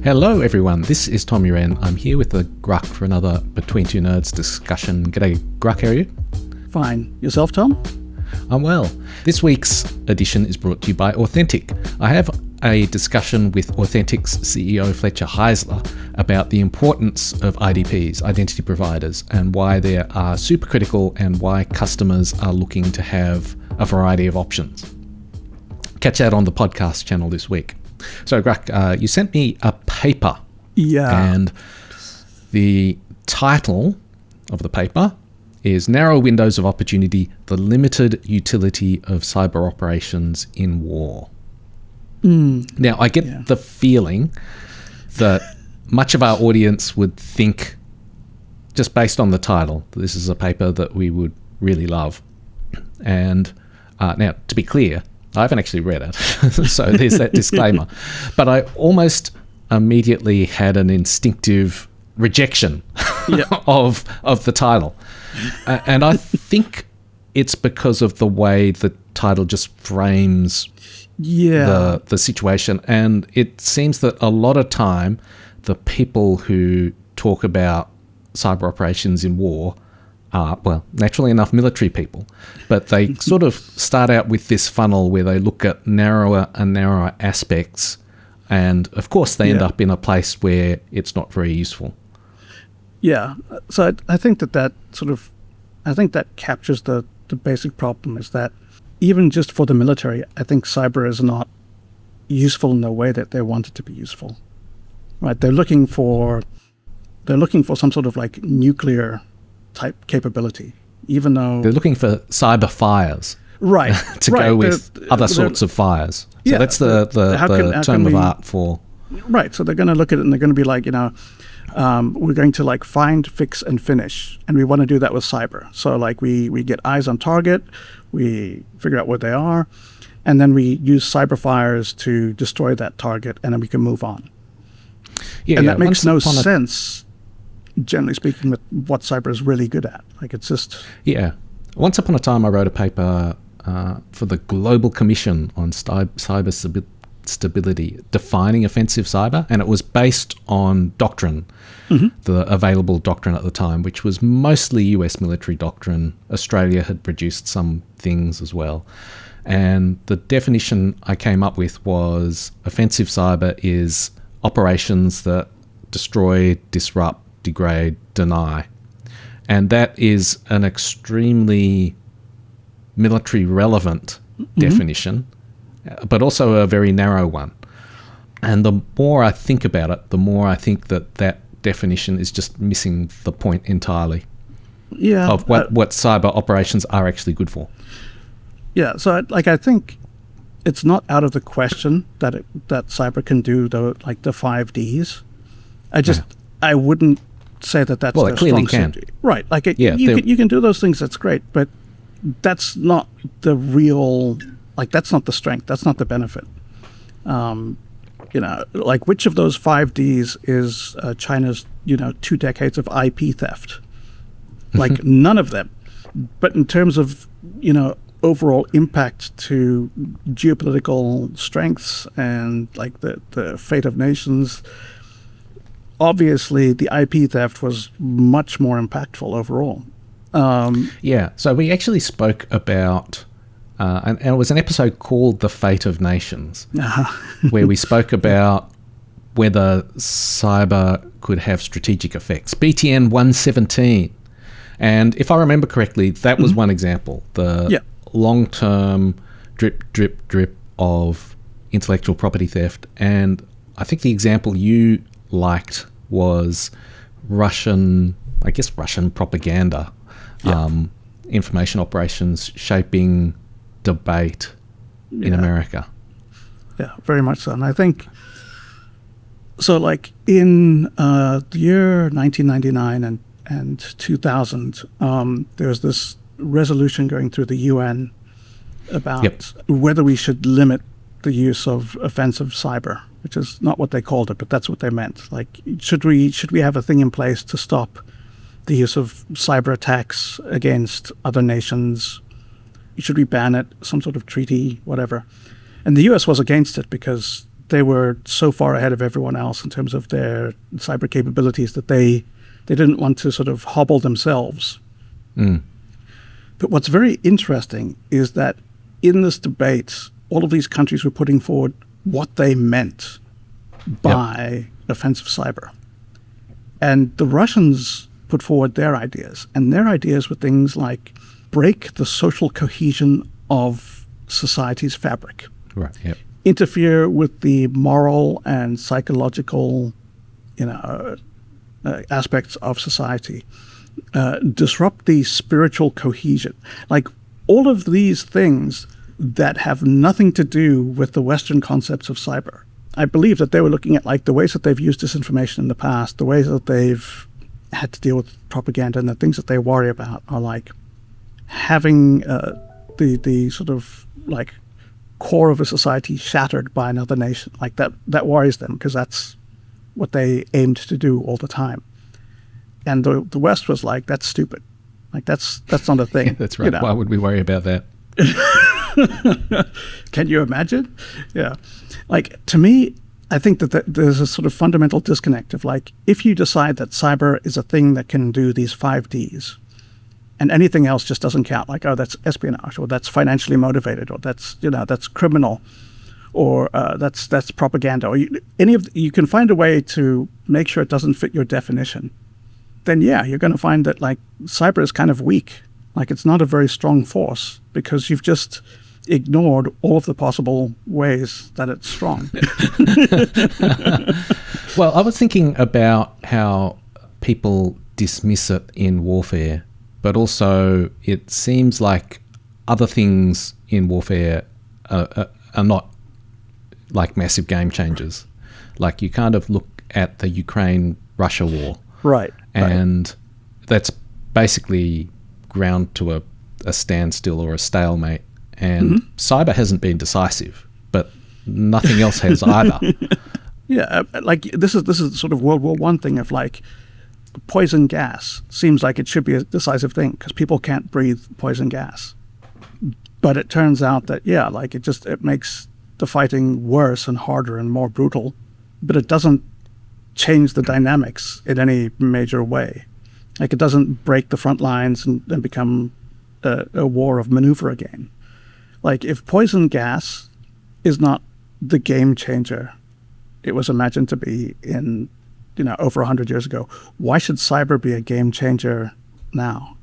Hello everyone, this is Tom Uren. I'm here with the Grugq for another Between Two Nerds discussion. G'day Grugq, how are you? Fine. Yourself, Tom? I'm well. This week's edition is brought to you by Authentic. I have a discussion with Authentic's CEO Fletcher Heisler about the importance of IDPs, identity providers, and why they are super critical and why customers are looking to have a variety of options. Catch that on the podcast channel this week. So, Grugq, you sent me a paper. Yeah. And the title of the paper is Narrow Windows of Opportunity, the Limited Utility of Cyber Operations in War. Now, I get the feeling that much of our audience would think, just based on the title, that this is a paper that we would really love. And now, to be clear, I haven't actually read it, so there's that disclaimer. But I almost immediately had an instinctive rejection of the title. And I think it's because of the way the title just frames the situation. And it seems that a lot of time, the people who talk about cyber operations in war are, well, naturally enough, military people, but they sort of start out with this funnel where they look at narrower and narrower aspects, and of course they end up in a place where it's not very useful. Yeah, so I think that captures the basic problem, is that even just for the military, I think cyber is not useful in the way that they want it to be useful. Right? They're looking for some sort of like nuclear type capability, even though they're looking for cyber fires, right? go with other sorts of fires. So that's the term of art for. Right. So they're going to look at it and they're going to be like, we're going to like find, fix, and finish, and we want to do that with cyber. So like we get eyes on target, we figure out what they are, and then we use cyber fires to destroy that target, and then we can move on. And that makes no sense, generally speaking, with what cyber is really good at. Like, it's just... Yeah. Once upon a time, I wrote a paper for the Global Commission on Cyber Stability, defining offensive cyber, and it was based on Doctrine, the available doctrine at the time, which was mostly US military doctrine. Australia had produced some things as well. And the definition I came up with was offensive cyber is operations that destroy, disrupt, degrade, deny. And that is an extremely military relevant definition, but also a very narrow one. And the more I think about it, the more I think that definition is just missing the point entirely of what cyber operations are actually good for. Yeah, so I think it's not out of the question that cyber can do the 5 Ds. I wouldn't say that's well, it clearly can. Right, you can do those things. That's great, but that's not the real. That's not the strength. That's not the benefit. Which of those 5 Ds is China's 2 decades of IP theft? None of them. But in terms of overall impact to geopolitical strengths and the fate of nations, obviously the IP theft was much more impactful overall. So we actually spoke about, and it was an episode called The Fate of Nations, where we spoke about whether cyber could have strategic effects. BTN 117. And if I remember correctly, that was one example. The long-term drip, drip, drip of intellectual property theft. And I think the example you liked was Russian propaganda, information operations shaping debate in America. Yeah, very much so. And I think, so in the year 1999 and 2000, there's this resolution going through the UN about whether we should limit the use of offensive cyber, which is not what they called it, but that's what they meant. Should we have a thing in place to stop the use of cyber attacks against other nations? Should we ban it? Some sort of treaty, whatever. And the US was against it because they were so far ahead of everyone else in terms of their cyber capabilities that they didn't want to sort of hobble themselves. But what's very interesting is that in this debate, all of these countries were putting forward what they meant by offensive cyber. And the Russians put forward their ideas, and their ideas were things like break the social cohesion of society's fabric. Right. Yep. Interfere with the moral and psychological, aspects of society. Disrupt the spiritual cohesion. Like all of these things that have nothing to do with the Western concepts of cyber. I believe that they were looking at like the ways that they've used disinformation in the past, the ways that they've had to deal with propaganda, and the things that they worry about are like having the sort of like core of a society shattered by another nation. Like that worries them because that's what they aimed to do all the time. And the West was like, that's stupid. Like that's not a thing. Yeah, that's right. Why would we worry about that? Can you imagine? Yeah. Like, to me, I think that there's a sort of fundamental disconnect of like, if you decide that cyber is a thing that can do these 5 Ds and anything else just doesn't count, like, oh, that's espionage, or that's financially motivated, or that's, that's criminal, or that's propaganda, or you can find a way to make sure it doesn't fit your definition, then yeah, you're going to find that like cyber is kind of weak. Like it's not a very strong force because you've just ignored all of the possible ways that it's strong. Well, I was thinking about how people dismiss it in warfare, but also it seems like other things in warfare are not like massive game changers. Like you kind of look at the Ukraine-Russia war. Right. And that's basically ground to a standstill or a stalemate. And cyber hasn't been decisive, but nothing else has either. Yeah, like this is sort of World War I thing of like poison gas seems like it should be a decisive thing because people can't breathe poison gas. But it turns out that, yeah, like it makes the fighting worse and harder and more brutal, but it doesn't change the dynamics in any major way. Like it doesn't break the front lines and become a war of maneuver again. Like if poison gas is not the game changer it was imagined to be in, over 100 years ago, why should cyber be a game changer now?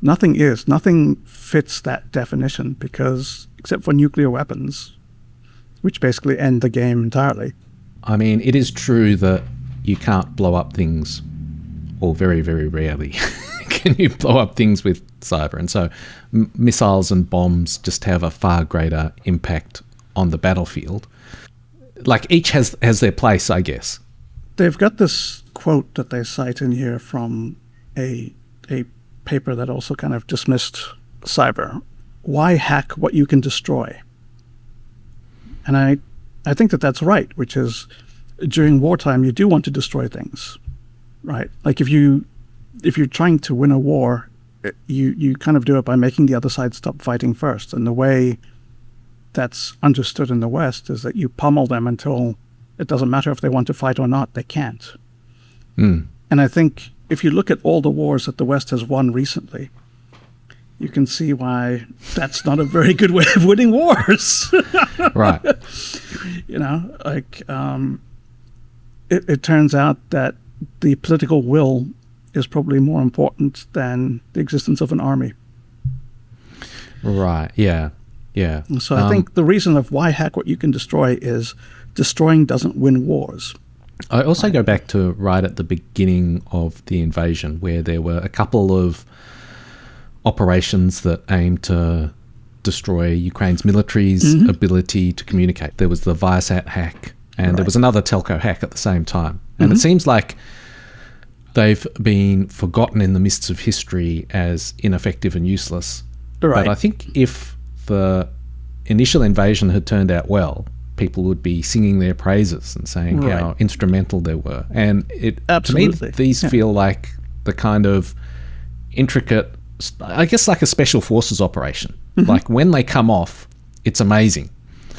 Nothing is. Nothing fits that definition because, except for nuclear weapons, which basically end the game entirely. I mean, it is true that you can't blow up things, or very, very rarely can you blow up things with cyber. And so missiles and bombs just have a far greater impact on the battlefield. Like each has their place, I guess. They've got this quote that they cite in here from a paper that also kind of dismissed cyber. Why hack what you can destroy? And I think that that's right, which is during wartime, you do want to destroy things, right? Like if you're trying to win a war, you kind of do it by making the other side stop fighting first. And the way that's understood in the West is that you pummel them until it doesn't matter if they want to fight or not, they can't. And I think if you look at all the wars that the West has won recently, you can see why that's not a very good way of winning wars. Right. It turns out that the political will is probably more important than the existence of an army. Right, yeah. Yeah. So I think the reason of why hack what you can destroy is destroying doesn't win wars. I also go back to right at the beginning of the invasion where there were a couple of operations that aimed to destroy Ukraine's military's ability to communicate. There was the Viasat hack and there was another telco hack at the same time. And it seems like they've been forgotten in the mists of history as ineffective and useless. Right. But I think if the initial invasion had turned out well, people would be singing their praises and saying how instrumental they were. And to me, these feel like the kind of intricate, I guess like a special forces operation. Like when they come off, it's amazing.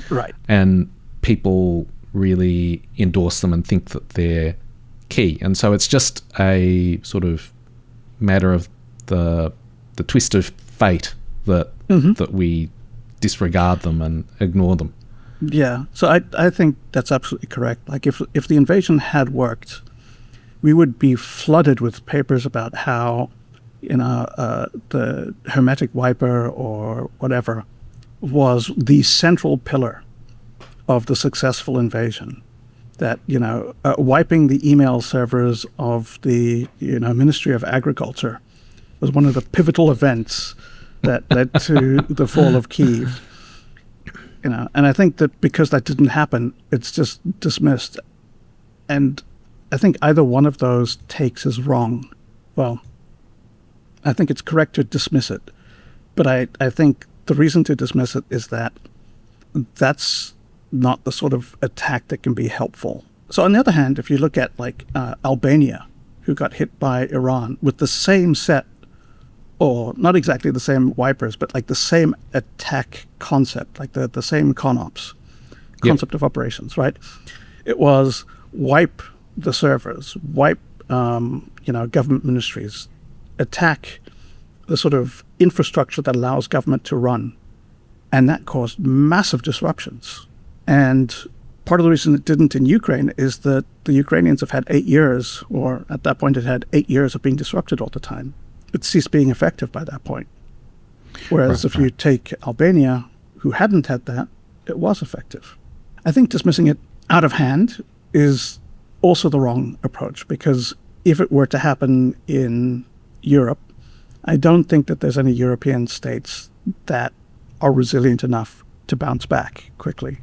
Right. And people really endorse them and think that they're key. And so it's just a sort of matter of the twist of fate that we disregard them and ignore them. Yeah, so I think that's absolutely correct. Like if the invasion had worked, we would be flooded with papers about how, the hermetic wiper or whatever was the central pillar of the successful invasion. That, wiping the email servers of the, Ministry of Agriculture was one of the pivotal events that led to the fall of Kyiv. And I think that because that didn't happen, it's just dismissed. And I think either one of those takes is wrong. Well, I think it's correct to dismiss it. But I think the reason to dismiss it is that that's not the sort of attack that can be helpful. So on the other hand, if you look at Albania, who got hit by Iran with the same set, or not exactly the same wipers, but like the same attack concept, like the same concept of operations, right? It was wipe the servers, wipe government ministries, attack the sort of infrastructure that allows government to run, and that caused massive disruptions. And part of the reason it didn't in Ukraine is that the Ukrainians have had 8 years, or at that point it had 8 years of being disrupted all the time. It ceased being effective by that point. Whereas if you take Albania, who hadn't had that, it was effective. I think dismissing it out of hand is also the wrong approach, because if it were to happen in Europe, I don't think that there's any European states that are resilient enough to bounce back quickly.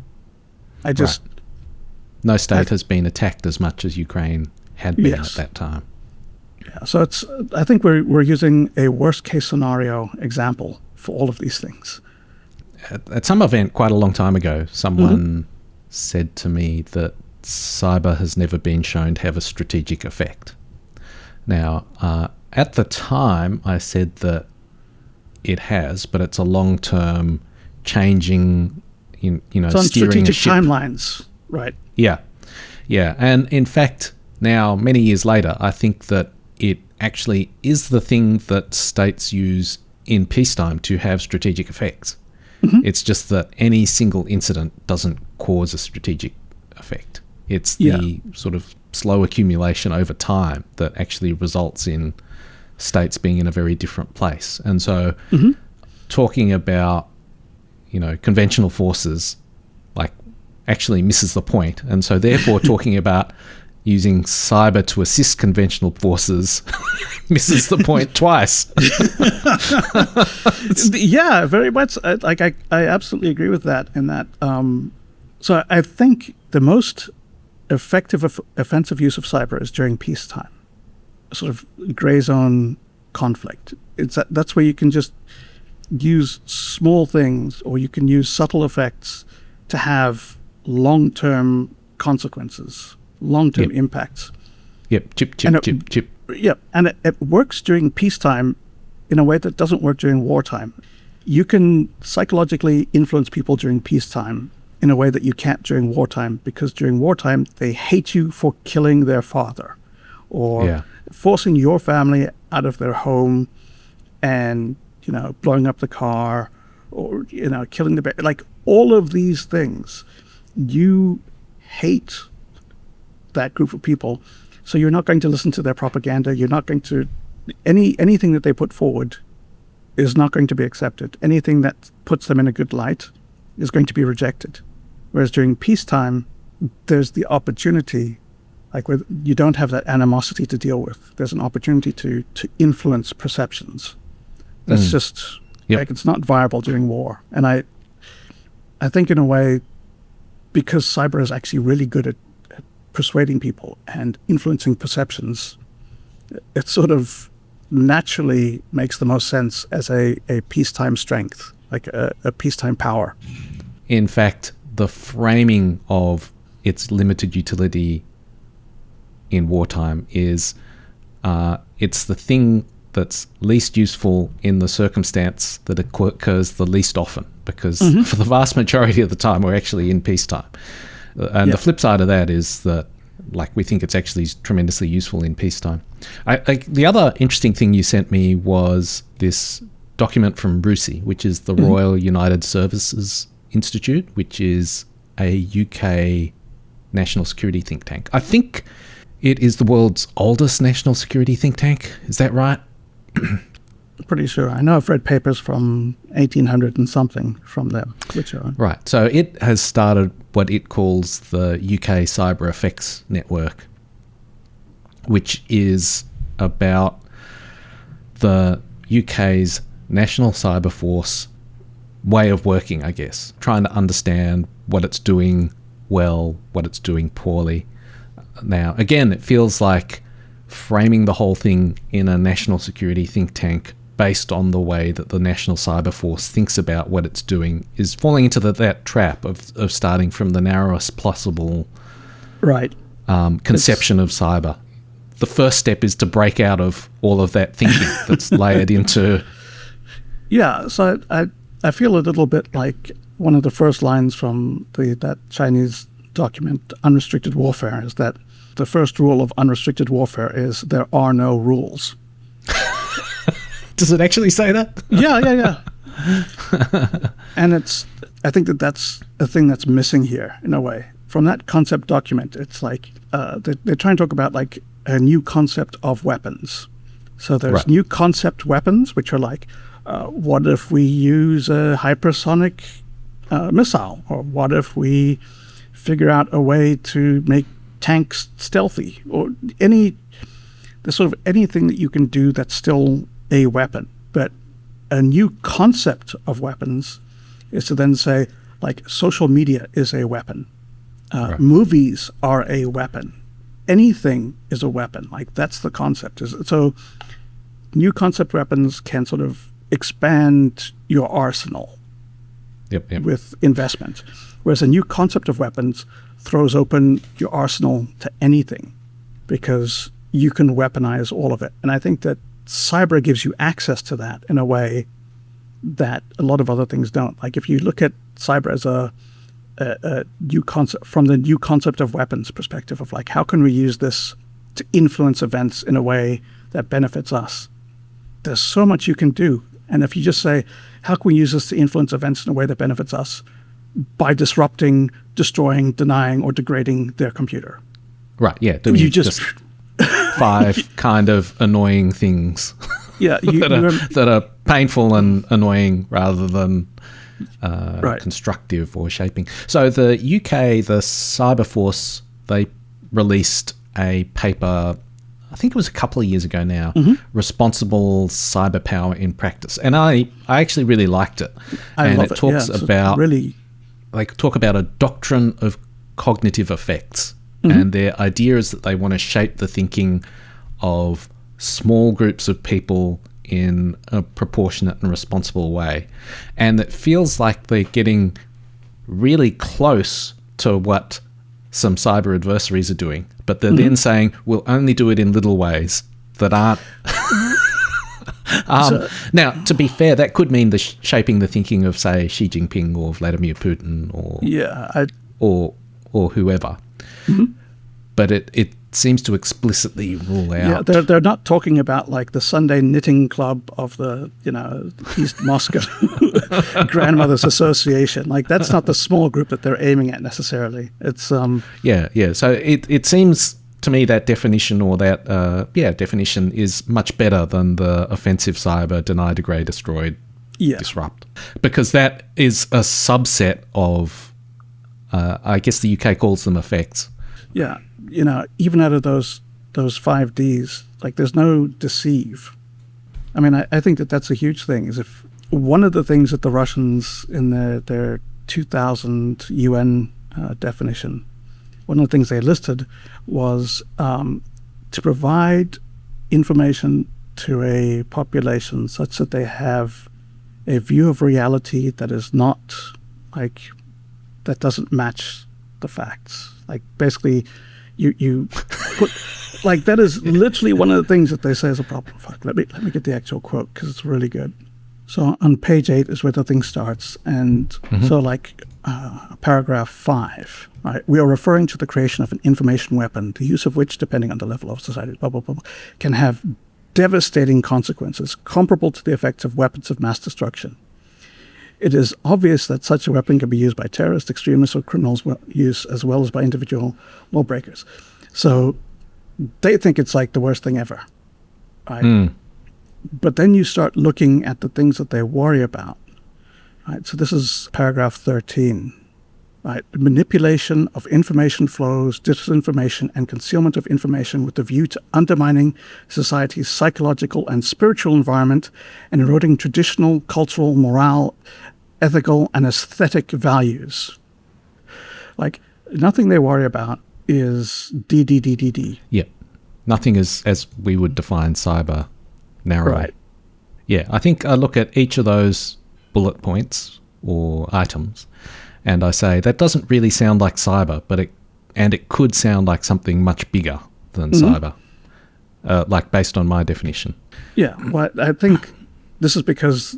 No state has been attacked as much as Ukraine had been at that time. Yeah, so I think we're using a worst case scenario example for all of these things. At some event quite a long time ago, someone said to me that cyber has never been shown to have a strategic effect. Now, at the time, I said that it has, but it's a long-term changing, it's on steering strategic a ship. Timelines, right? Yeah. And in fact, now, many years later, I think that it actually is the thing that states use in peacetime to have strategic effects. It's just that any single incident doesn't cause a strategic effect. It's the sort of slow accumulation over time that actually results in states being in a very different place. And so talking about, conventional forces, actually misses the point. And so therefore talking about using cyber to assist conventional forces misses the point twice. Yeah, very much. I absolutely agree with that. In that, so I think the most effective offensive use of cyber is during peacetime, a sort of gray zone conflict. That's where you can just use small things, or you can use subtle effects to have long-term consequences, long-term impacts. Chip. Yep, and it works during peacetime in a way that doesn't work during wartime. You can psychologically influence people during peacetime in a way that you can't during wartime, because during wartime they hate you for killing their father, or forcing your family out of their home, and blowing up the car, or killing the bear. Like all of these things, you hate that group of people, so you're not going to listen to their propaganda. You're not going to anything that they put forward is not going to be accepted. Anything that puts them in a good light is going to be rejected. Whereas during peacetime, there's the opportunity, where you don't have that animosity to deal with. There's an opportunity to influence perceptions. That's just it's not viable during war. And I think in a way, because cyber is actually really good at persuading people and influencing perceptions, it sort of naturally makes the most sense as a peacetime strength, like a peacetime power. In fact, the framing of its limited utility in wartime is it's the thing that's least useful in the circumstance that occurs the least often, because for the vast majority of the time we're actually in peacetime. And the flip side of that is that, like, we think it's actually tremendously useful in peacetime. The other interesting thing you sent me was this document from RUSI, which is the Royal United Services Institute, which is a UK national security think tank. I think it is the world's oldest national security think tank. Is that right? Pretty sure. I know I've read papers from 1800 and something from them, which are... Right. So it has started what it calls the UK Cyber Effects Network, which is about the UK's National Cyber Force way of working, I guess, trying to understand what it's doing well, what it's doing poorly. Now, again, it feels like framing the whole thing in a national security think tank based on the way that the National Cyber Force thinks about what it's doing is falling into that trap of starting from the narrowest possible conception of cyber. The first step is to break out of all of that thinking that's layered into... Yeah, so I feel a little bit like one of the first lines from that Chinese document, Unrestricted Warfare, is that the first rule of unrestricted warfare is there are no rules. Does it actually say that? Yeah. And I think that's a thing that's missing here in a way. From that concept document, it's like they're trying to talk about like a new concept of weapons. So there's new concept weapons, which are like, what if we use a hypersonic missile? Or what if we figure out a way to make tanks stealthy? Or there's sort of anything that you can do that's still a weapon. But a new concept of weapons is to then say, like, social media is a weapon. Movies are a weapon. Anything is a weapon. Like, that's the concept. So new concept weapons can sort of expand your arsenal with investment. Whereas a new concept of weapons throws open your arsenal to anything because you can weaponize all of it. And I think that cyber gives you access to that in a way that a lot of other things don't. Like if you look at cyber as a new concept, from the new concept of weapons perspective of like, how can we use this to influence events in a way that benefits us? There's so much you can do. And if you just say, how can we use this to influence events in a way that benefits us? By disrupting, destroying, denying, or degrading their computer. Right, yeah. You just 5 kind of annoying things that are painful and annoying rather than constructive or shaping. So the UK, the Cyber Force, they released a paper, I think it was a couple of years ago now, Responsible Cyber Power in Practice. And I actually really liked it. I love it. Talks about they talk about a doctrine of cognitive effects. And their idea is that they want to shape the thinking of small groups of people in a proportionate and responsible way. And it feels like they're getting really close to what some cyber adversaries are doing. But they're then saying, we'll only do it in little ways that aren't... Now, to be fair, that could mean the shaping the thinking of, say, Xi Jinping or Vladimir Putin or whoever. But it seems to explicitly rule out. Yeah, they're not talking about like the Sunday knitting club of the East Moscow Grandmothers Association. Like that's not the small group that they're aiming at necessarily. It's So it seems to me that definition or that definition is much better than the offensive cyber, deny, degrade, destroy, disrupt, because that is a subset of I guess the UK calls them effects. Yeah, even out of those 5 Ds, like there's no deceive. I mean, I think that's a huge thing. Is if one of the things that the Russians in their 2000 UN definition, one of the things they listed was to provide information to a population such that they have a view of reality that is not like that doesn't match the facts. Like basically, you put like that is literally one of the things that they say is a problem. Fuck, let me get the actual quote because it's really good. So on page 8 is where the thing starts, and so like paragraph 5, right? We are referring to the creation of an information weapon, the use of which, depending on the level of society, blah, blah, blah, blah, can have devastating consequences comparable to the effects of weapons of mass destruction. It is obvious that such a weapon can be used by terrorists, extremists, or criminals use as well as by individual lawbreakers. So they think it's like the worst thing ever, right? But then you start looking at the things that they worry about, right? So this is paragraph 13, right? Manipulation of information flows, disinformation, and concealment of information with the view to undermining society's psychological and spiritual environment and eroding traditional, cultural, moral, ethical, and aesthetic values. Like, nothing they worry about is DDDDD. Yeah. Nothing is as we would define cyber narrowly. Right. Yeah, I think I look at each of those bullet points or items and I say that doesn't really sound like cyber, but it could sound like something much bigger than cyber, like based on my definition. Yeah, well, I think this is because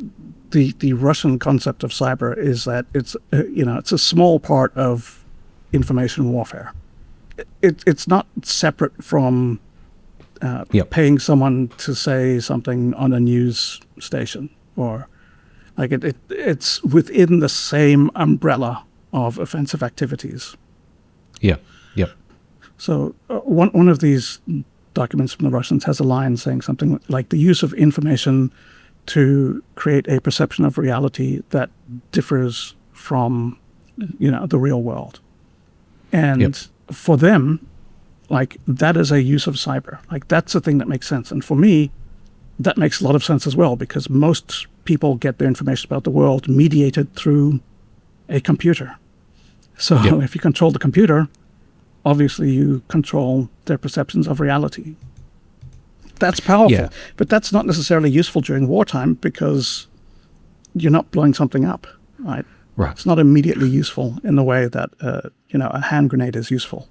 the Russian concept of cyber is that it's it's a small part of information warfare. It's not separate from paying someone to say something on a news station, or like it's within the same umbrella of offensive activities. Yeah. So one of these documents from the Russians has a line saying something like the use of information to create a perception of reality that differs from the real world, and for them, like, that is a use of cyber. Like, that's a thing that makes sense. And for me, that makes a lot of sense as well, because most people get their information about the world mediated through a computer. So if you control the computer, obviously you control their perceptions of reality. That's powerful. Yeah. But that's not necessarily useful during wartime because you're not blowing something up, right? Right. It's not immediately useful in the way that a hand grenade is useful.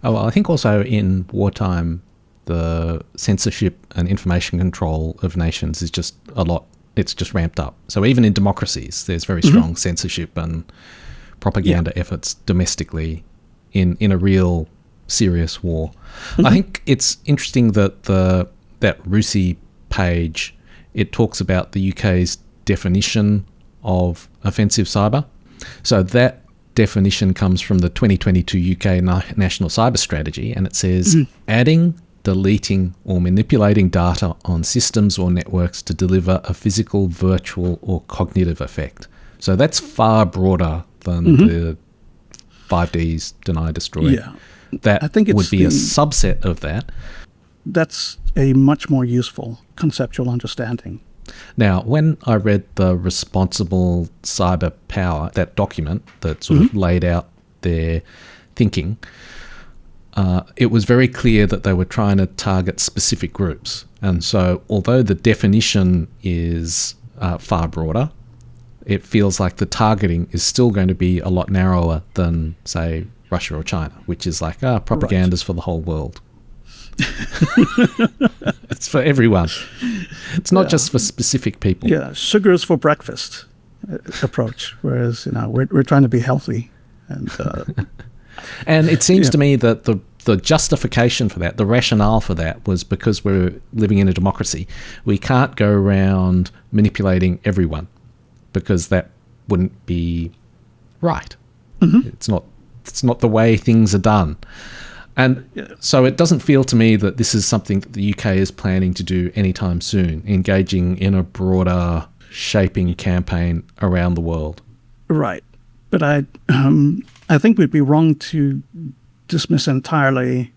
I think also in wartime, the censorship and information control of nations is just a lot. It's just ramped up. So even in democracies, there's very strong censorship and propaganda efforts domestically in a real serious war. I think it's interesting that that RUSI page, it talks about the UK's definition of offensive cyber. So that definition comes from the 2022 UK National Cyber Strategy, and it says adding, deleting, or manipulating data on systems or networks to deliver a physical, virtual, or cognitive effect. So that's far broader than the 5Ds, deny, destroy. Yeah. That I think it's would be a subset of that. That's a much more useful conceptual understanding. Now, when I read the Responsible Cyber Power, that document that sort of laid out their thinking, it was very clear that they were trying to target specific groups. And so although the definition is far broader, it feels like the targeting is still going to be a lot narrower than, say, Russia or China, which is like propaganda's for the whole world. It's for everyone. It's not just for specific people. Yeah, sugar's for breakfast approach, whereas we're trying to be healthy, and and it seems to me that the justification for that, the rationale for that, was because we're living in a democracy. We can't go around manipulating everyone because that wouldn't be right. It's not the way things are done. And so it doesn't feel to me that this is something that the UK is planning to do anytime soon, engaging in a broader shaping campaign around the world. Right. But I think we'd be wrong to dismiss entirely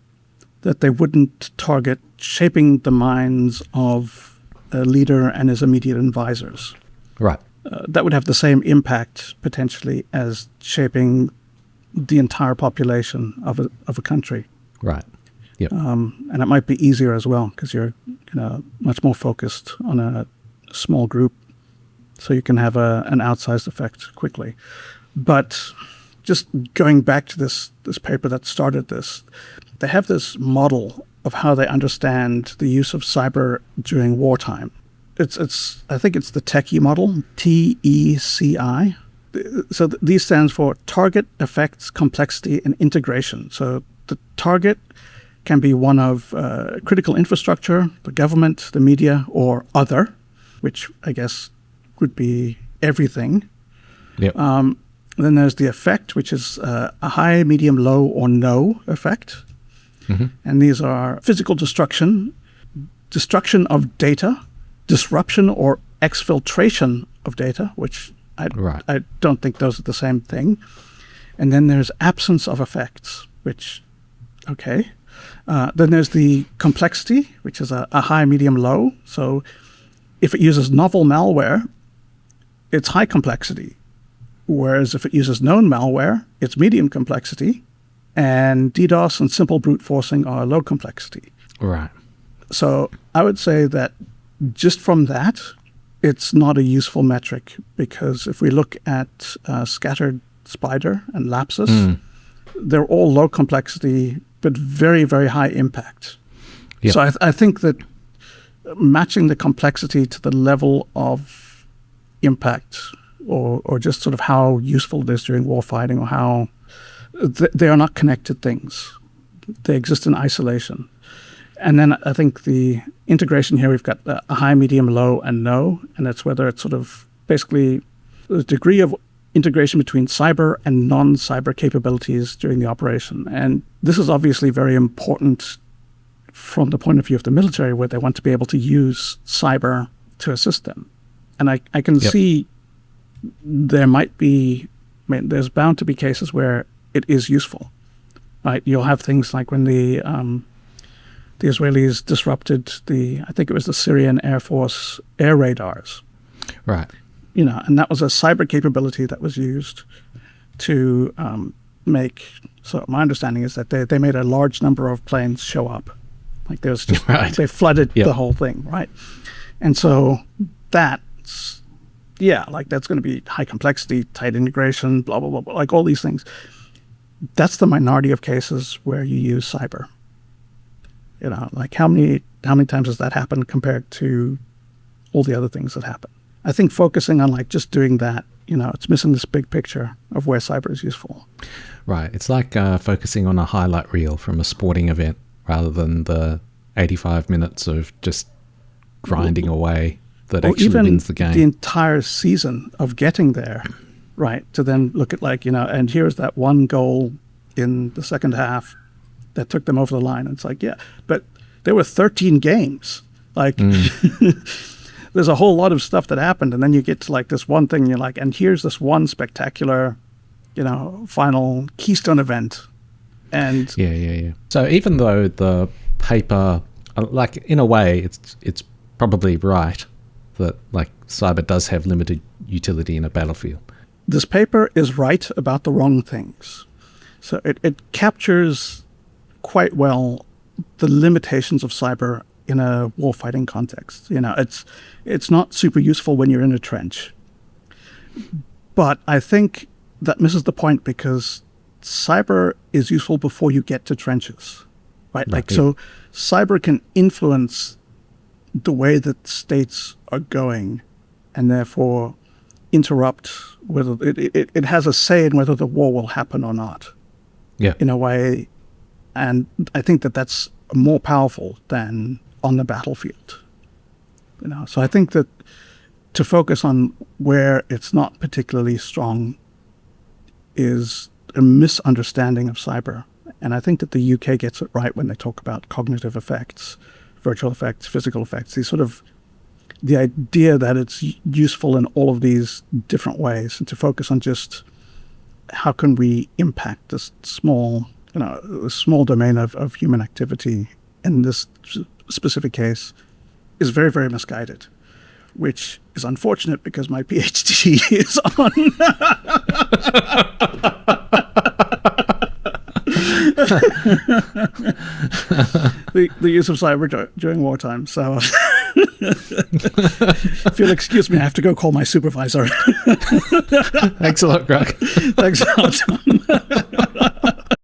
that they wouldn't target shaping the minds of a leader and his immediate advisors. Right. That would have the same impact potentially as shaping the entire population of a country. Right. Yep. And it might be easier as well because you're much more focused on a small group, so you can have an outsized effect quickly. But just going back to this paper that started this, they have this model of how they understand the use of cyber during wartime. I think it's the TECI model, TECI. these stands for target, effects, complexity, and integration. So the target can be one of critical infrastructure, the government, the media, or other, which I guess would be everything. Yep. Then there's the effect, which is a high, medium, low, or no effect. Mm-hmm. And these are physical destruction, destruction of data, disruption or exfiltration of data, which I don't think those are the same thing. And then there's absence of effects, which, okay. Then there's the complexity, which is a high, medium, low. So if it uses novel malware, it's high complexity. Whereas if it uses known malware, it's medium complexity. And DDoS and simple brute forcing are low complexity. Right. So I would say that just from that, it's not a useful metric, because if we look at scattered spider and lapsus, they're all low complexity, but very, very high impact. Yep. So I think that matching the complexity to the level of impact or just sort of how useful it is during warfighting, or how they are not connected things. They exist in isolation. And then I think the integration here, we've got a high, medium, low, and no. And that's whether it's sort of basically the degree of integration between cyber and non-cyber capabilities during the operation. And this is obviously very important from the point of view of the military, where they want to be able to use cyber to assist them. And I can see there might be, there's bound to be cases where it is useful, right? You'll have things like when the Israelis disrupted I think it was the Syrian Air Force air radars. Right. And that was a cyber capability that was used to make, so my understanding is that they made a large number of planes show up. Like there's just, they flooded the whole thing, right? And so that's, that's going to be high complexity, tight integration, blah, blah, blah, blah, like all these things. That's the minority of cases where you use cyber. Like how many times has that happened compared to all the other things that happen? I think focusing on like just doing that, it's missing this big picture of where cyber is useful. Right. It's like focusing on a highlight reel from a sporting event rather than the 85 minutes of just grinding away that actually wins the game. The entire season of getting there, right? To then look at like, and here's that one goal in the second half that took them over the line. And it's like, but there were 13 games. Like, there's a whole lot of stuff that happened. And then you get to like this one thing, and you're like, and here's this one spectacular, final keystone event. And yeah. So even though the paper, like in a way, it's probably right that like cyber does have limited utility in a battlefield. This paper is right about the wrong things. So it captures quite well the limitations of cyber in a warfighting context. It's not super useful when you're in a trench. But I think that misses the point, because cyber is useful before you get to trenches, right? So cyber can influence the way that states are going, and therefore interrupt whether it has a say in whether the war will happen or not. Yeah. In a way, and I think that that's more powerful than on the battlefield. So I think that to focus on where it's not particularly strong is a misunderstanding of cyber. And I think that the UK gets it right when they talk about cognitive effects, virtual effects, physical effects, these sort of the idea that it's useful in all of these different ways, and to focus on just how can we impact this small domain of human activity in this specific case is very, very misguided, which is unfortunate because my PhD is on the use of cyber during wartime. So if you'll excuse me, I have to go call my supervisor. Thanks a lot, Grugq. Thanks a lot, Tom.